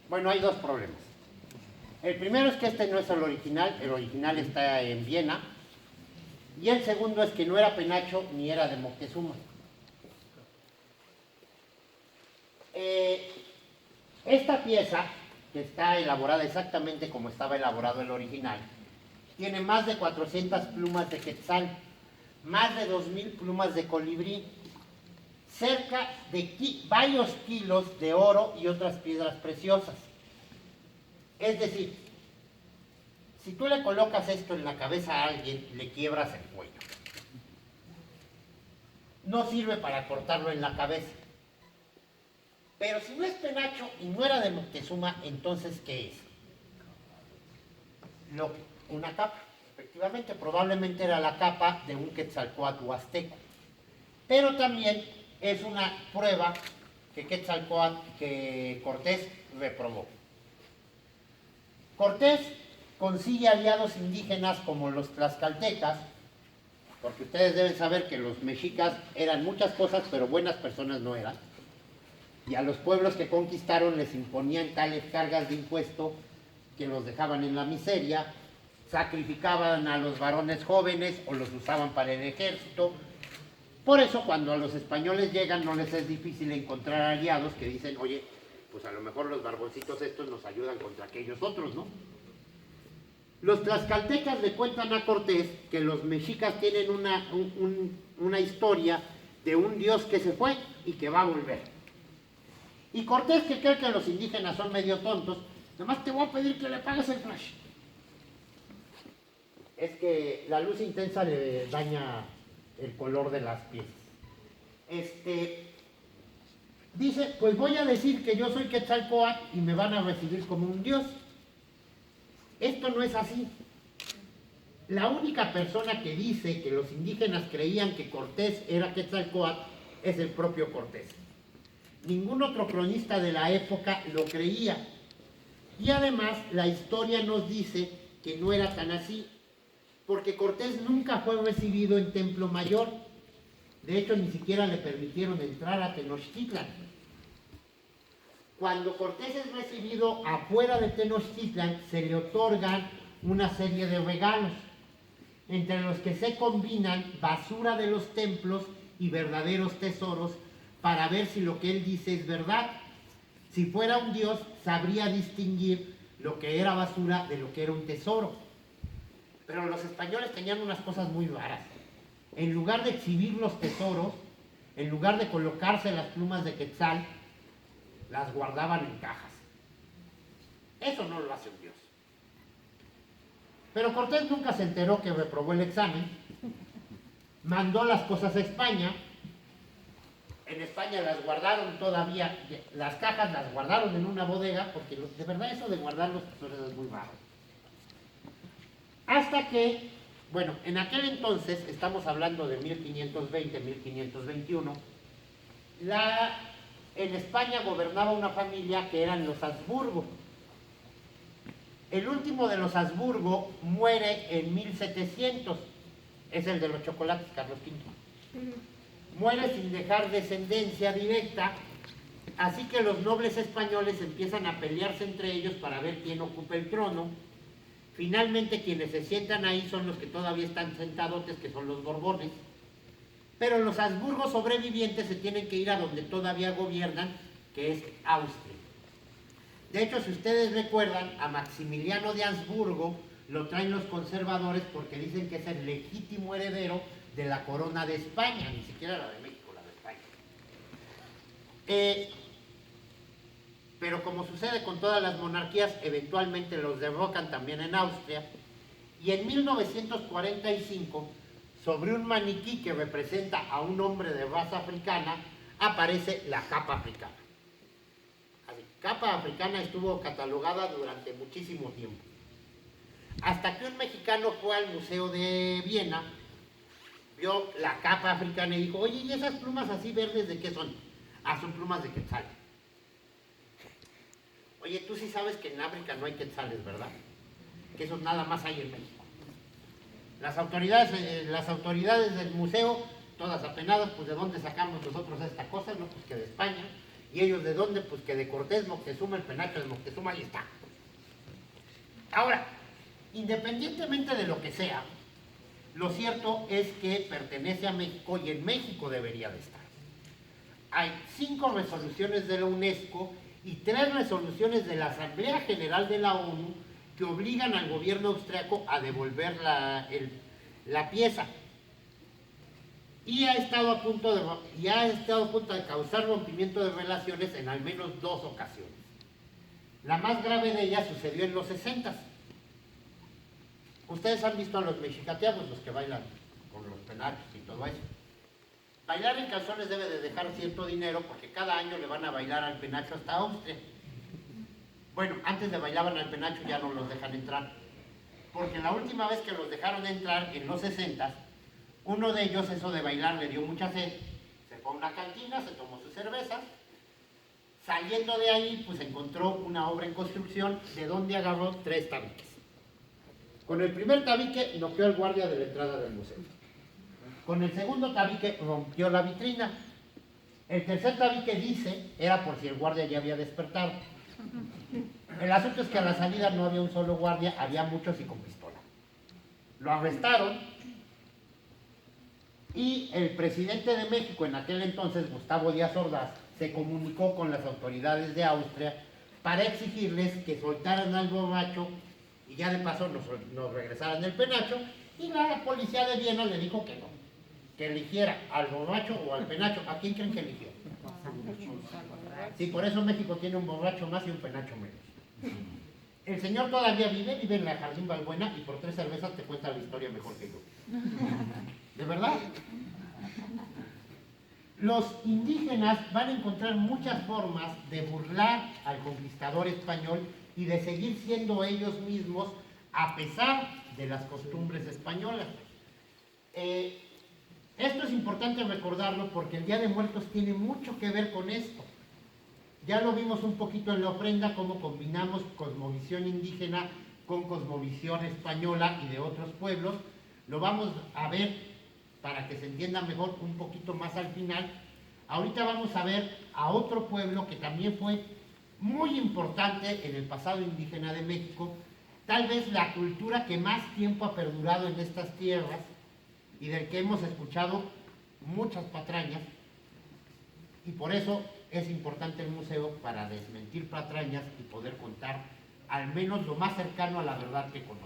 Bueno, hay dos problemas. El primero es que este no es el original está en Viena. Y el segundo es que no era penacho ni era de Moctezuma. Esta pieza, que está elaborada exactamente como estaba elaborado el original, tiene más de 400 plumas de quetzal, más de 2000 plumas de colibrí, cerca de varios kilos de oro y otras piedras preciosas. Es decir, si tú le colocas esto en la cabeza a alguien, le quiebras el cuello. No sirve para cortarlo en la cabeza. Pero si no es penacho y no era de Moctezuma, entonces ¿qué es? Una capa. Efectivamente, probablemente era la capa de un Quetzalcóatl azteco. Pero también es una prueba que Cortés reprobó. Cortés consigue aliados indígenas como los tlaxcaltecas, porque ustedes deben saber que los mexicas eran muchas cosas, pero buenas personas no eran. Y a los pueblos que conquistaron les imponían tales cargas de impuesto que los dejaban en la miseria, sacrificaban a los varones jóvenes o los usaban para el ejército. Por eso cuando a los españoles llegan no les es difícil encontrar aliados que dicen, oye, pues a lo mejor los barboncitos estos nos ayudan contra aquellos otros, ¿no? Los tlaxcaltecas le cuentan a Cortés que los mexicas tienen una historia de un dios que se fue y que va a volver. Y Cortés, que cree que los indígenas son medio tontos, nomás te voy a pedir que le pagues el flash. Es que la luz intensa le daña el color de las piezas. Dice, pues voy a decir que yo soy Quetzalcóatl y me van a recibir como un dios. Esto no es así. La única persona que dice que los indígenas creían que Cortés era Quetzalcóatl es el propio Cortés. Ningún otro cronista de la época lo creía. Y además la historia nos dice que no era tan así, porque Cortés nunca fue recibido en Templo Mayor. De hecho, ni siquiera le permitieron entrar a Tenochtitlan. Cuando Cortés es recibido afuera de Tenochtitlan, se le otorgan una serie de regalos, entre los que se combinan basura de los templos y verdaderos tesoros para ver si lo que él dice es verdad. Si fuera un dios, sabría distinguir lo que era basura de lo que era un tesoro. Pero los españoles tenían unas cosas muy raras. En lugar de exhibir los tesoros, en lugar de colocarse las plumas de quetzal, las guardaban en cajas. Eso no lo hace un dios. Pero Cortés nunca se enteró que reprobó el examen, mandó las cosas a España. En España las guardaron todavía, las cajas las guardaron en una bodega, porque de verdad eso de guardar los tesoros es muy raro. Hasta que, bueno, en aquel entonces, estamos hablando de 1520, 1521, en España gobernaba una familia que eran los Habsburgo. El último de los Habsburgo muere en 1700, es el de los chocolates, Carlos V. Muere sin dejar descendencia directa, así que los nobles españoles empiezan a pelearse entre ellos para ver quién ocupa el trono. Finalmente quienes se sientan ahí son los que todavía están sentadotes, que son los Borbones. Pero los Habsburgos sobrevivientes se tienen que ir a donde todavía gobiernan, que es Austria. De hecho, si ustedes recuerdan, a Maximiliano de Habsburgo lo traen los conservadores porque dicen que es el legítimo heredero de la corona de España, ni siquiera la de México, la de España. Pero como sucede con todas las monarquías, eventualmente los derrocan también en Austria. Y en 1945, sobre un maniquí que representa a un hombre de raza africana, aparece la capa africana. La capa africana estuvo catalogada durante muchísimo tiempo. Hasta que un mexicano fue al Museo de Viena, vio la capa africana y dijo, oye, ¿y esas plumas así verdes de qué son? Ah, son plumas de quetzal. Oye, tú sí sabes que en África no hay quetzales, ¿verdad? Que esos nada más hay en México. Las autoridades del museo, todas apenadas, pues ¿de dónde sacamos nosotros esta cosa? No, pues que de España. ¿Y ellos de dónde? Pues que de Cortés, Moctezuma, el penacho de Moctezuma, ahí está. Ahora, independientemente de lo que sea, lo cierto es que pertenece a México y en México debería de estar. Hay 5 resoluciones de la UNESCO y 3 resoluciones de la Asamblea General de la ONU que obligan al gobierno austriaco a devolver la pieza. Y ha estado a punto de causar rompimiento de relaciones en al menos 2 ocasiones. La más grave de ellas sucedió en los 60. Ustedes han visto a los mexicateados, los que bailan con los penachos y todo eso. Bailar en calzones debe de dejar cierto dinero porque cada año le van a bailar al penacho hasta Austria. Bueno, antes de bailaban al penacho ya no los dejan entrar. Porque la última vez que los dejaron entrar, en los 60, uno de ellos, eso de bailar, le dio mucha sed. Se fue a una cantina, se tomó su cerveza. Saliendo de ahí, pues encontró una obra en construcción de donde agarró 3 tabiques. Con el primer tabique noqueó al guardia de la entrada del museo. Con el segundo tabique rompió la vitrina. El tercer tabique, dice, era por si el guardia ya había despertado. El asunto es que a la salida no había un solo guardia, había muchos y con pistola. Lo arrestaron y el presidente de México en aquel entonces, Gustavo Díaz Ordaz, se comunicó con las autoridades de Austria para exigirles que soltaran al borracho y ya de paso nos regresaran el penacho, y la policía de Viena le dijo que no, que eligiera al borracho o al penacho. ¿A quién creen que eligió? Sí, por eso México tiene un borracho más y un penacho menos. El señor todavía vive en la Jardín Balbuena y por 3 cervezas te cuenta la historia mejor que yo. ¿De verdad? Los indígenas van a encontrar muchas formas de burlar al conquistador español y de seguir siendo ellos mismos a pesar de las costumbres españolas. Esto es importante recordarlo porque el Día de Muertos tiene mucho que ver con esto. Ya lo vimos un poquito en la ofrenda, cómo combinamos cosmovisión indígena con cosmovisión española y de otros pueblos. Lo vamos a ver para que se entienda mejor un poquito más al final. Ahorita vamos a ver a otro pueblo que también fue muy importante en el pasado indígena de México, tal vez la cultura que más tiempo ha perdurado en estas tierras y del que hemos escuchado muchas patrañas, y por eso es importante el museo para desmentir patrañas y poder contar al menos lo más cercano a la verdad que conocemos.